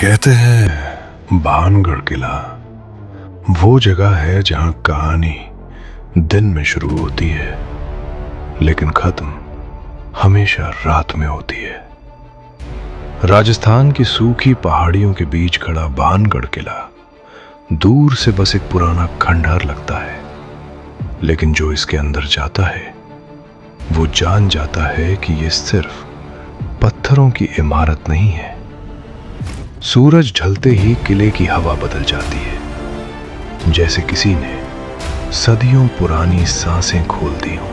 कहते हैं भानगढ़ किला वो जगह है जहां कहानी दिन में शुरू होती है लेकिन खत्म हमेशा रात में होती है। राजस्थान की सूखी पहाड़ियों के बीच खड़ा भानगढ़ किला दूर से बस एक पुराना खंडहर लगता है, लेकिन जो इसके अंदर जाता है वो जान जाता है कि ये सिर्फ पत्थरों की इमारत नहीं है। सूरज ढलते ही किले की हवा बदल जाती है, जैसे किसी ने सदियों पुरानी सांसें खोल दी हों।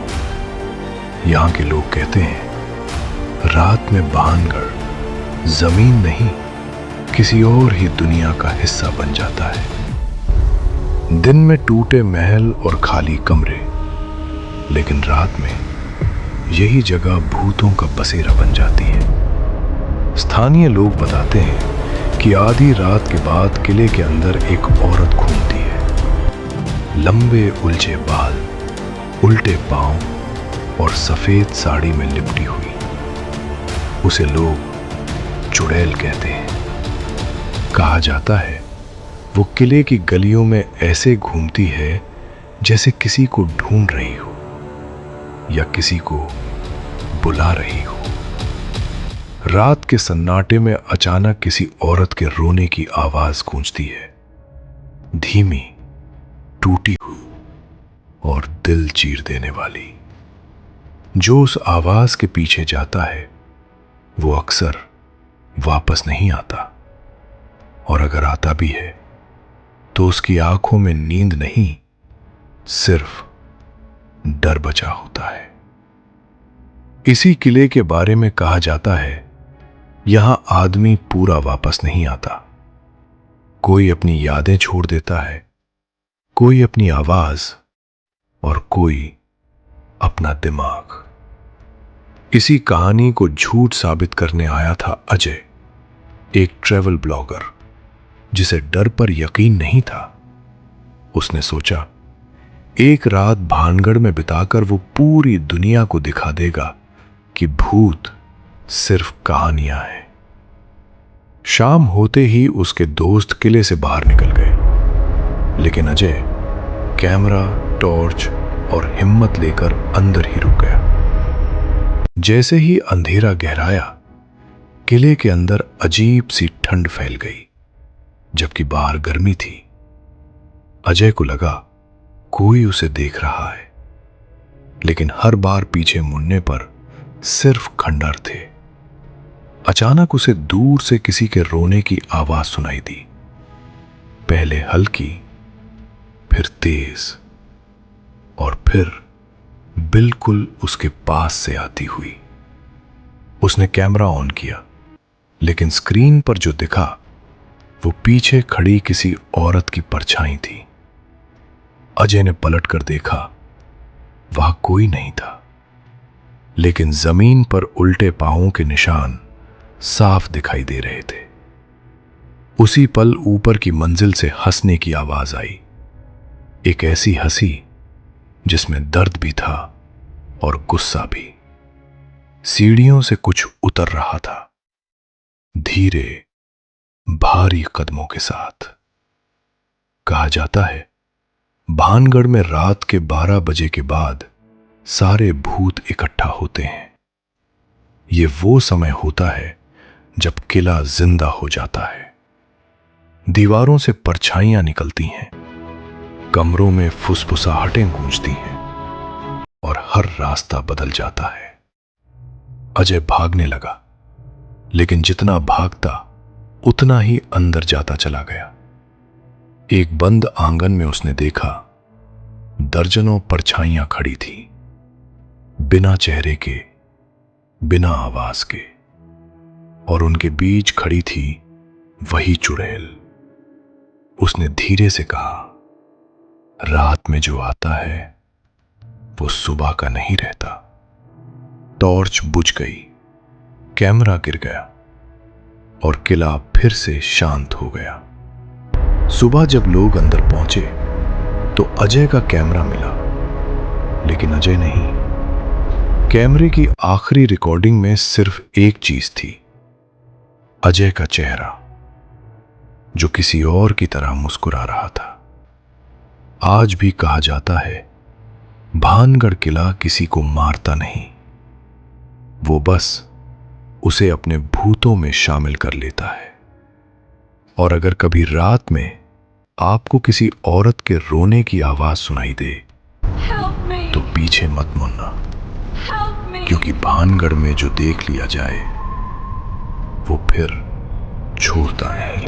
यहां के लोग कहते हैं रात में भानगढ़ जमीन नहीं किसी और ही दुनिया का हिस्सा बन जाता है। दिन में टूटे महल और खाली कमरे, लेकिन रात में यही जगह भूतों का बसेरा बन जाती है। स्थानीय लोग बताते हैं कि आधी रात के बाद किले के अंदर एक औरत घूमती है। लंबे उलझे बाल, उल्टे पांव और सफेद साड़ी में लिपटी हुई। उसे लोग चुड़ैल कहते हैं। कहा जाता है वो किले की गलियों में ऐसे घूमती है जैसे किसी को ढूंढ रही हो या किसी को बुला रही हो। रात के सन्नाटे में अचानक किसी औरत के रोने की आवाज गूंजती है, धीमी, टूटी हुई और दिल चीर देने वाली। जो उस आवाज के पीछे जाता है वो अक्सर वापस नहीं आता, और अगर आता भी है तो उसकी आंखों में नींद नहीं, सिर्फ डर बचा होता है। इसी किले के बारे में कहा जाता है यहां आदमी पूरा वापस नहीं आता। कोई अपनी यादें छोड़ देता है, कोई अपनी आवाज और कोई अपना दिमाग। इसी कहानी को झूठ साबित करने आया था अजय, एक ट्रैवल ब्लॉगर जिसे डर पर यकीन नहीं था। उसने सोचा एक रात भानगढ़ में बिताकर वो पूरी दुनिया को दिखा देगा कि भूत सिर्फ कहानियां हैं। शाम होते ही उसके दोस्त किले से बाहर निकल गए, लेकिन अजय कैमरा, टॉर्च और हिम्मत लेकर अंदर ही रुक गया। जैसे ही अंधेरा गहराया, किले के अंदर अजीब सी ठंड फैल गई, जबकि बाहर गर्मी थी। अजय को लगा कोई उसे देख रहा है, लेकिन हर बार पीछे मुड़ने पर सिर्फ खंडहर थे। अचानक उसे दूर से किसी के रोने की आवाज सुनाई दी, पहले हल्की, फिर तेज और फिर बिल्कुल उसके पास से आती हुई। उसने कैमरा ऑन किया, लेकिन स्क्रीन पर जो दिखा वो पीछे खड़ी किसी औरत की परछाई थी। अजय ने पलटकर देखा, वहां कोई नहीं था, लेकिन जमीन पर उल्टे पांवों के निशान साफ दिखाई दे रहे थे। उसी पल ऊपर की मंजिल से हंसने की आवाज आई, एक ऐसी हंसी जिसमें दर्द भी था और गुस्सा भी। सीढ़ियों से कुछ उतर रहा था, धीरे, भारी कदमों के साथ। कहा जाता है भानगढ़ में रात के 12 बजे के बाद सारे भूत इकट्ठा होते हैं। ये वो समय होता है जब किला जिंदा हो जाता है। दीवारों से परछाइयां निकलती हैं, कमरों में फुसफुसाहटें गूंजती हैं और हर रास्ता बदल जाता है। अजय भागने लगा, लेकिन जितना भागता उतना ही अंदर जाता चला गया। एक बंद आंगन में उसने देखा दर्जनों परछाइयां खड़ी थी, बिना चेहरे के, बिना आवाज के, और उनके बीच खड़ी थी वही चुड़ैल। उसने धीरे से कहा, रात में जो आता है वो सुबह का नहीं रहता। टॉर्च बुझ गई, कैमरा गिर गया और किला फिर से शांत हो गया। सुबह जब लोग अंदर पहुंचे तो अजय का कैमरा मिला, लेकिन अजय नहीं। कैमरे की आखिरी रिकॉर्डिंग में सिर्फ एक चीज थी, अजय का चेहरा, जो किसी और की तरह मुस्कुरा रहा था। आज भी कहा जाता है, भानगढ़ किला किसी को मारता नहीं, वो बस उसे अपने भूतों में शामिल कर लेता है। और अगर कभी रात में आपको किसी औरत के रोने की आवाज सुनाई दे, तो पीछे मत मुड़ना, क्योंकि भानगढ़ में जो देख लिया जाए वो फिर छोड़ता नहीं।